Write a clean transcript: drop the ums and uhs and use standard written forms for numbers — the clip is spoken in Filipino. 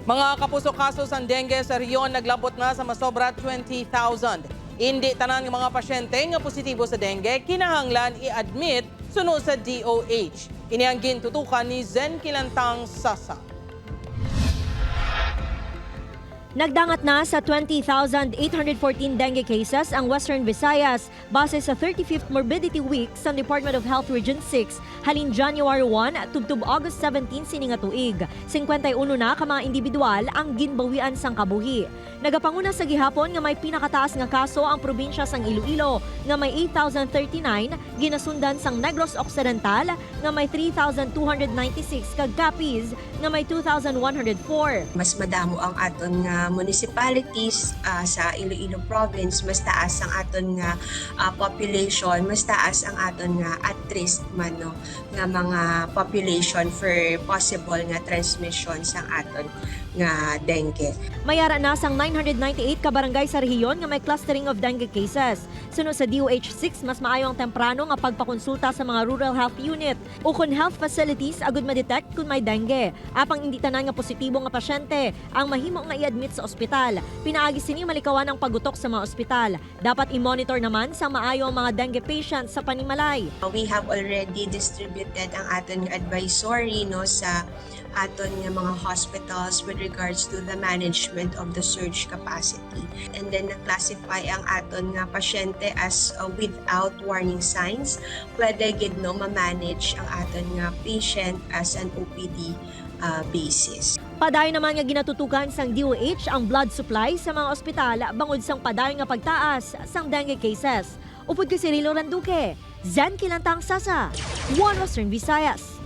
Mga kapuso kaso sa dengue sa rehiyon naglabot na sa masobra 20,000. Hindi tanan ng mga pasyente nga positibo sa dengue kinahanglan i-admit sunod sa DOH. Ini ang gintutukan ni Zen Kilantang Sasa. Nagdangat na sa 20,814 dengue cases ang Western Visayas base sa 35th Morbidity Week sa Department of Health Region 6 halin January 1 tubtub August 17 sining nga tuig. 51 na ka mga individual ang ginbawian sang kabuhi. Nagapanguna sa gihapon nga may pinakataas nga kaso ang probinsya sang Iloilo nga may 8,039, ginasundan sang Negros Occidental nga may 3,296 kag Capiz nga may 2,104. Mas madamo ang aton nga municipalities sa Iloilo province, mas taas ang aton nga population, mas taas ang aton nga at risk man no nga mga population for possible nga transmission sang aton nga dengue. Mayara na sang 998 ka barangay sa rehiyon nga may clustering of dengue cases. Sunod sa DOH-6, mas maayo ang temprano nga pagpakonsulta sa mga rural health unit o kun health facilities agud ma-detect kung may dengue. Apang hindi tanan nga positibo nga pasyente ang mahimo nga i-admit sa ospital. Pinaagi sini malikawan ang pagutok sa mga ospital. Dapat i-monitor naman sa maayo ang mga dengue patients sa panimalay. We have already distributed ang aton nga advisory no sa aton nga mga hospitals with regards to the management of the surge capacity. And then na-classify ang aton nga pasyente as without warning signs. Pwede gid no ma-manage ang aton nga patient as an OPD basis. Padayon naman nga ginatutukan sang DOH ang blood supply sa mga ospital bangod sang padayon nga pagtaas sang dengue cases. Upod ko si Rilo Randuque, Zen Kilantang Sasa, One Western Visayas.